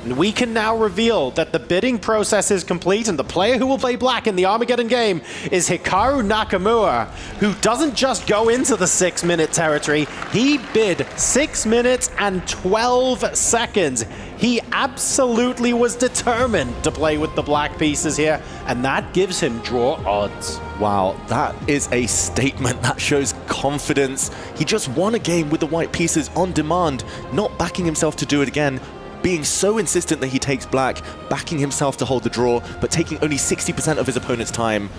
And we can now reveal that the bidding process is complete, and the player who will play black in the Armageddon game is Hikaru Nakamura, who doesn't just go into the 6-minute territory, he bid 6 minutes and 12 seconds. He absolutely was determined to play with the black pieces here, and that gives him draw odds. Wow, that is a statement that shows confidence. He just won a game with the white pieces on demand, not backing himself to do it again, being so insistent that he takes black, backing himself to hold the draw, but taking only 60% of his opponent's time.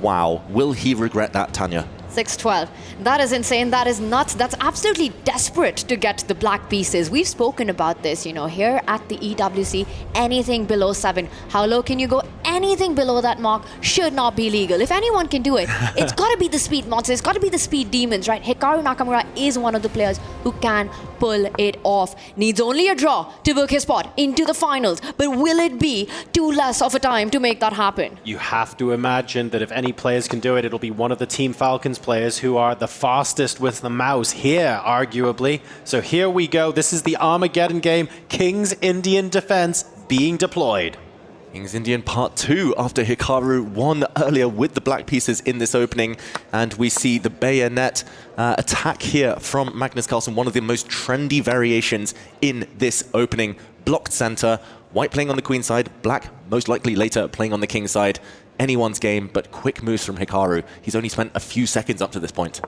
Wow, will he regret that, Tanya? 6-12. That is insane. That is nuts. That's absolutely desperate to get the black pieces. We've spoken about this, here at the EWC. Anything below 7. How low can you go? Anything below that mark should not be legal. If anyone can do it, it's got to be the speed monsters. It's got to be the speed demons, right? Hikaru Nakamura is one of the players who can pull it off. Needs only a draw to book his spot into the finals. But will it be too less of a time to make that happen? You have to imagine that if any players can do it, it'll be one of the Team Falcons players who are the fastest with the mouse here, arguably. So here we go. This is the Armageddon game. King's Indian defense being deployed. King's Indian Part 2 after Hikaru won earlier with the black pieces in this opening. And we see the bayonet attack here from Magnus Carlsen, one of the most trendy variations in this opening. Blocked center, white playing on the queen side, black most likely later playing on the king side. Anyone's game, but quick moves from Hikaru. He's only spent a few seconds up to this point.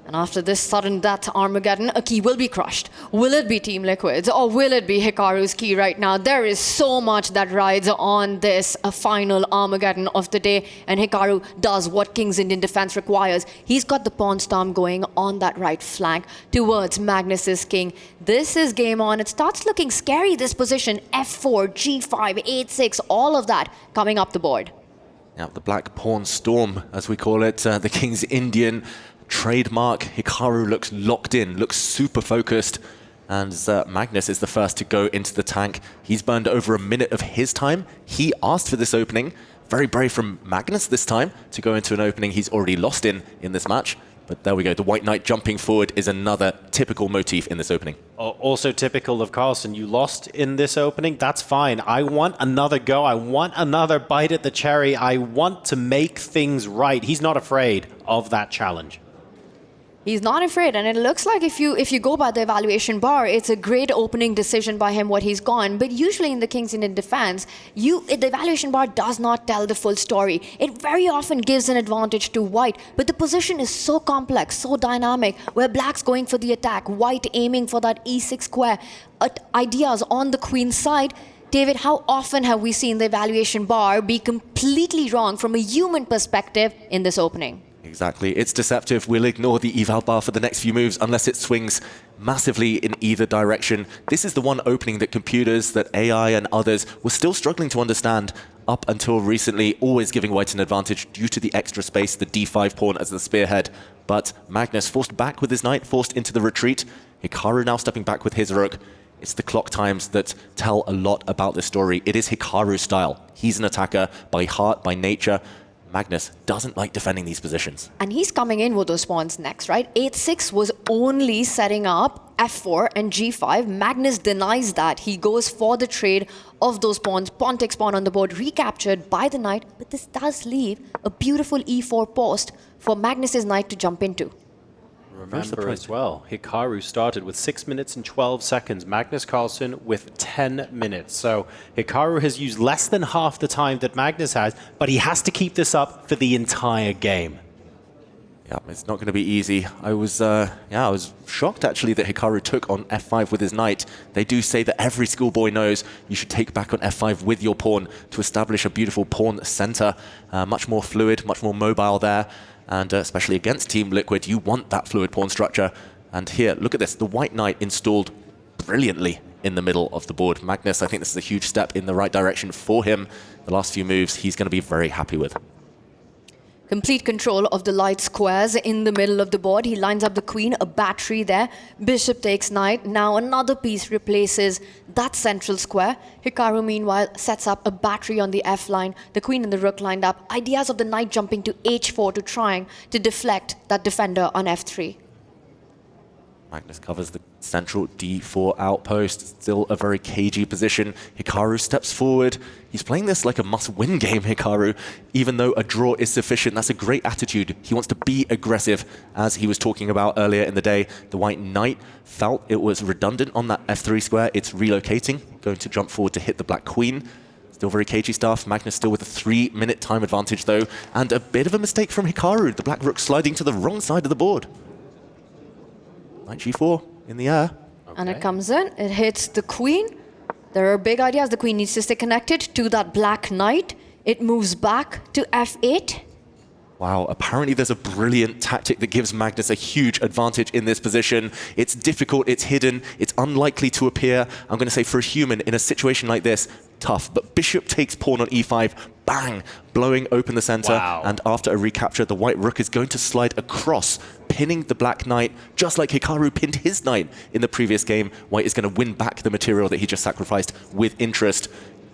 And after this sudden death Armageddon, a key will be crushed. Will it be Team Liquid's or will it be Hikaru's key right now? There is so much that rides on this final Armageddon of the day, and Hikaru does what King's Indian defense requires. He's got the pawn storm going on that right flank towards Magnus's king. This is game on. It starts looking scary, this position. F4, G5, 8-6, all of that coming up the board. Now, the black pawn storm, as we call it, the King's Indian trademark. Hikaru looks locked in, looks super focused. And Magnus is the first to go into the tank. He's burned over a minute of his time. He asked for this opening. Very brave from Magnus this time to go into an opening he's already lost in this match. But there we go. The White Knight jumping forward is another typical motif in this opening. Also typical of Carlsen. You lost in this opening. That's fine. I want another go. I want another bite at the cherry. I want to make things right. He's not afraid of that challenge. He's not afraid, and it looks like if you go by the evaluation bar, it's a great opening decision by him what he's gone. But usually in the King's Indian defense, the evaluation bar does not tell the full story. It very often gives an advantage to white, but the position is so complex, so dynamic, where black's going for the attack, white aiming for that e6 square, ideas on the queen side. David, how often have we seen the evaluation bar be completely wrong from a human perspective in this opening? Exactly. It's deceptive. We'll ignore the eval bar for the next few moves unless it swings massively in either direction. This is the one opening that computers, that AI and others were still struggling to understand up until recently, always giving white an advantage due to the extra space, the d5 pawn as the spearhead. But Magnus forced back with his knight, forced into the retreat. Hikaru now stepping back with his rook. It's the clock times that tell a lot about this story. It is Hikaru's style. He's an attacker by heart, by nature. Magnus doesn't like defending these positions. And he's coming in with those pawns next, right? 8-6 was only setting up F4 and G5. Magnus denies that. He goes for the trade of those pawns. Pawn takes pawn on the board, recaptured by the knight. But this does leave a beautiful E4 post for Magnus's knight to jump into. Remember as well, Hikaru started with 6 minutes and 12 seconds. Magnus Carlsen with 10 minutes. So Hikaru has used less than half the time that Magnus has, but he has to keep this up for the entire game. Yeah, it's not going to be easy. I was shocked actually that Hikaru took on F5 with his knight. They do say that every schoolboy knows you should take back on F5 with your pawn to establish a beautiful pawn center. Much more fluid, much more mobile there. And especially against Team Liquid, you want that fluid pawn structure. And here, look at this. The White Knight installed brilliantly in the middle of the board. Magnus, I think this is a huge step in the right direction for him. The last few moves, he's going to be very happy with. Complete control of the light squares in the middle of the board. He lines up the queen, a battery there. Bishop takes knight. Now another piece replaces that central square. Hikaru, meanwhile, sets up a battery on the F line. The queen and the rook lined up. Ideas of the knight jumping to H4 to trying to deflect that defender on F3. Magnus covers the central D4 outpost. Still a very cagey position. Hikaru steps forward. He's playing this like a must-win game, Hikaru. Even though a draw is sufficient, that's a great attitude. He wants to be aggressive, as he was talking about earlier in the day. The white knight felt it was redundant on that F3 square. It's relocating, going to jump forward to hit the black queen. Still very cagey stuff. Magnus still with a 3-minute time advantage, though. And a bit of a mistake from Hikaru. The black rook sliding to the wrong side of the board. Knight G4 in the air. Okay. And it comes in, it hits the queen. There are big ideas. The queen needs to stay connected to that black knight. It moves back to F8. Wow, apparently there's a brilliant tactic that gives Magnus a huge advantage in this position. It's difficult, it's hidden, it's unlikely to appear. I'm going to say for a human in a situation like this, tough. But bishop takes pawn on E5, bang, blowing open the center. Wow. And after a recapture, the white rook is going to slide across, pinning the black knight, just like Hikaru pinned his knight in the previous game. White is going to win back the material that he just sacrificed with interest.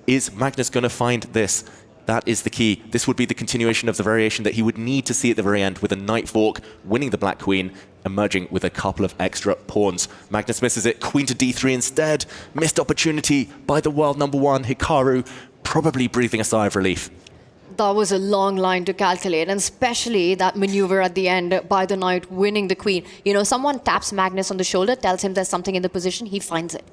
Is Magnus going to find this? That is the key. This would be the continuation of the variation that he would need to see at the very end, with a knight fork, winning the black queen, emerging with a couple of extra pawns. Magnus misses it. Queen to D3 instead. Missed opportunity by the world number one, Hikaru, probably breathing a sigh of relief. That was a long line to calculate, and especially that maneuver at the end by the knight winning the queen. You know, someone taps Magnus on the shoulder, tells him there's something in the position, he finds it.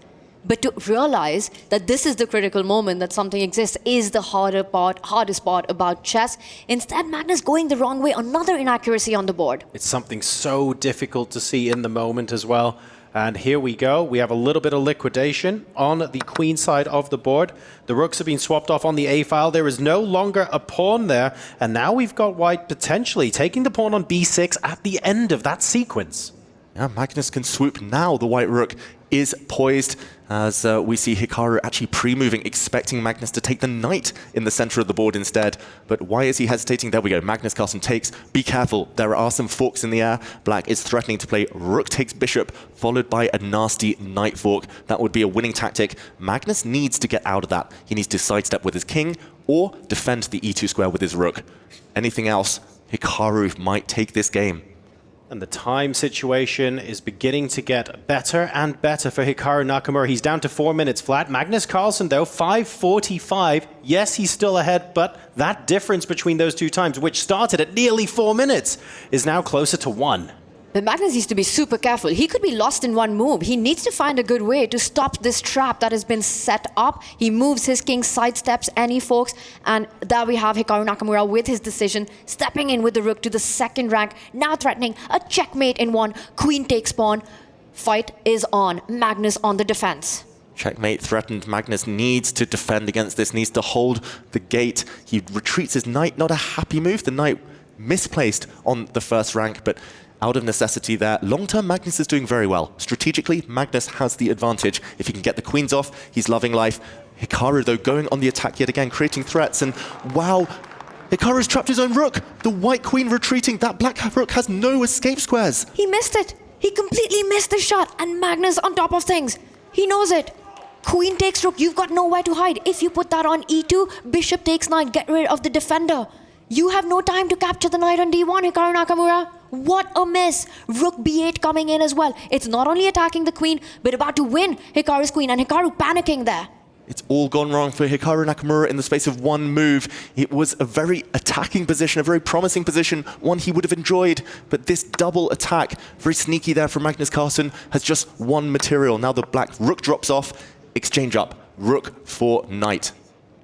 But to realize that this is the critical moment, that something exists, is the hardest part about chess. Instead, Magnus going the wrong way, another inaccuracy on the board. It's something so difficult to see in the moment as well. And here we go. We have a little bit of liquidation on the queen side of the board. The rooks have been swapped off on the A file. There is no longer a pawn there. And now we've got white potentially taking the pawn on B6 at the end of that sequence. Yeah, Magnus can swoop now. The white rook is poised, as we see Hikaru actually pre-moving, expecting Magnus to take the knight in the center of the board instead. But why is he hesitating? There we go. Magnus Carlsen takes. Be careful. There are some forks in the air. Black is threatening to play rook takes bishop, followed by a nasty knight fork. That would be a winning tactic. Magnus needs to get out of that. He needs to sidestep with his king or defend the E2 square with his rook. Anything else, Hikaru might take this game. And the time situation is beginning to get better and better for Hikaru Nakamura. He's down to 4 minutes flat. Magnus Carlsen, though, 5:45. Yes, he's still ahead, but that difference between those two times, which started at nearly 4 minutes, is now closer to 1. But Magnus needs to be super careful. He could be lost in one move. He needs to find a good way to stop this trap that has been set up. He moves his king, sidesteps any forks, and there we have Hikaru Nakamura with his decision, stepping in with the rook to the second rank, now threatening a checkmate in one. Queen takes pawn. Fight is on. Magnus on the defense. Checkmate threatened. Magnus needs to defend against this, needs to hold the gate. He retreats his knight. Not a happy move. The knight misplaced on the first rank, but out of necessity there. Long-term, Magnus is doing very well. Strategically, Magnus has the advantage. If he can get the queens off, he's loving life. Hikaru, though, going on the attack yet again, creating threats, and wow, Hikaru's trapped his own rook. The white queen retreating. That black rook has no escape squares. He missed it. He completely missed the shot, and Magnus on top of things. He knows it. Queen takes rook. You've got nowhere to hide. If you put that on E2, bishop takes knight. Get rid of the defender. You have no time to capture the knight on D1, Hikaru Nakamura. What a miss. Rook B8 coming in as well. It's not only attacking the queen, but about to win Hikaru's queen, and Hikaru panicking there. It's all gone wrong for Hikaru Nakamura in the space of one move. It was a very attacking position, a very promising position, one he would have enjoyed. But this double attack, very sneaky there from Magnus Carlsen, has just one material. Now the black rook drops off, exchange up, rook for knight.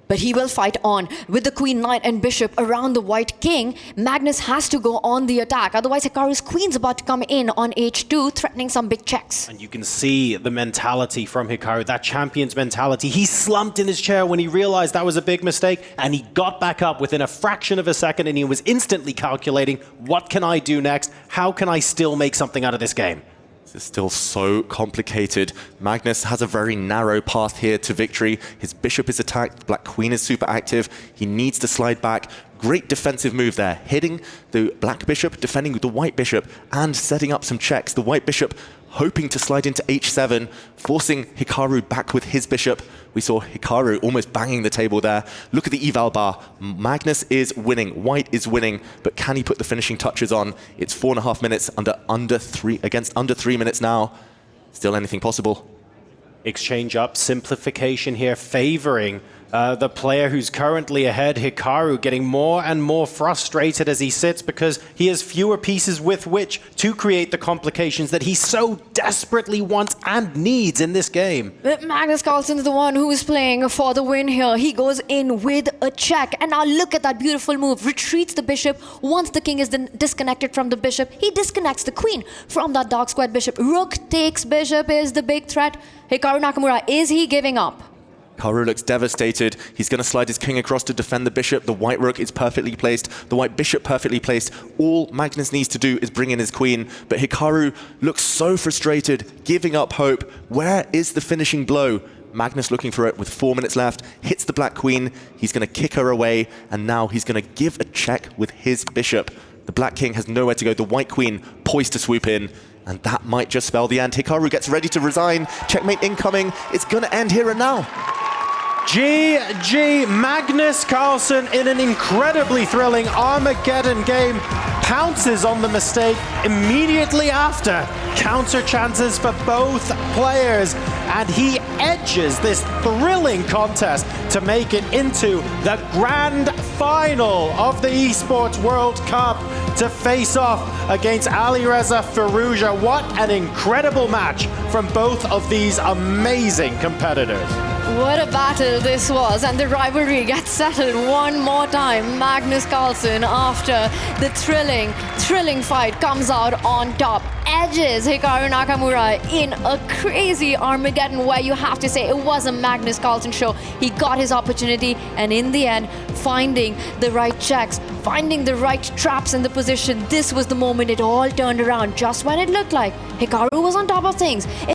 But he will fight on. With the queen, knight, and bishop around the white king, Magnus has to go on the attack. Otherwise, Hikaru's queen's about to come in on H2, threatening some big checks. And you can see the mentality from Hikaru, that champion's mentality. He slumped in his chair when he realized that was a big mistake, and he got back up within a fraction of a second, and he was instantly calculating, what can I do next? How can I still make something out of this game? This is still so complicated. Magnus has a very narrow path here to victory. His bishop is attacked. The black queen is super active. He needs to slide back. Great defensive move there. Hitting the black bishop, defending with the white bishop, and setting up some checks. The white bishop hoping to slide into h7, forcing Hikaru back with his bishop. We saw Hikaru almost banging the table there. Look at the eval bar. Magnus is winning, white is winning, but can he put the finishing touches on? It's 4.5 minutes against under 3 minutes now. Still anything possible. Exchange up, simplification here, favoring the player who's currently ahead, Hikaru, getting more and more frustrated as he sits because he has fewer pieces with which to create the complications that he so desperately wants and needs in this game. But Magnus Carlsen is the one who is playing for the win here. He goes in with a check. And now look at that beautiful move. Retreats the bishop. Once the king is disconnected from the bishop, he disconnects the queen from that dark squared bishop. Rook takes bishop is the big threat. Hikaru Nakamura, is he giving up? Hikaru looks devastated. He's going to slide his king across to defend the bishop. The white rook is perfectly placed. The white bishop perfectly placed. All Magnus needs to do is bring in his queen. But Hikaru looks so frustrated, giving up hope. Where is the finishing blow? Magnus looking for it with 4 minutes left. Hits the black queen. He's going to kick her away. And now he's going to give a check with his bishop. The black king has nowhere to go. The white queen poised to swoop in. And that might just spell the end. Hikaru gets ready to resign. Checkmate incoming. It's going to end here and now. GG, Magnus Carlsen in an incredibly thrilling Armageddon game pounces on the mistake immediately after. Counter chances for both players, and he edges this thrilling contest to make it into the grand final of the Esports World Cup to face off against Alireza Firouzja. What an incredible match from both of these amazing competitors. What a battle this was, and the rivalry gets settled one more time. Magnus Carlsen, after the thrilling fight, comes out on top, edges Hikaru Nakamura in a crazy Armageddon where you have to say it was a Magnus Carlsen show. He got his opportunity, and in the end, finding the right checks, finding the right traps in the position, this was the moment it all turned around. Just when it looked like Hikaru was on top of things,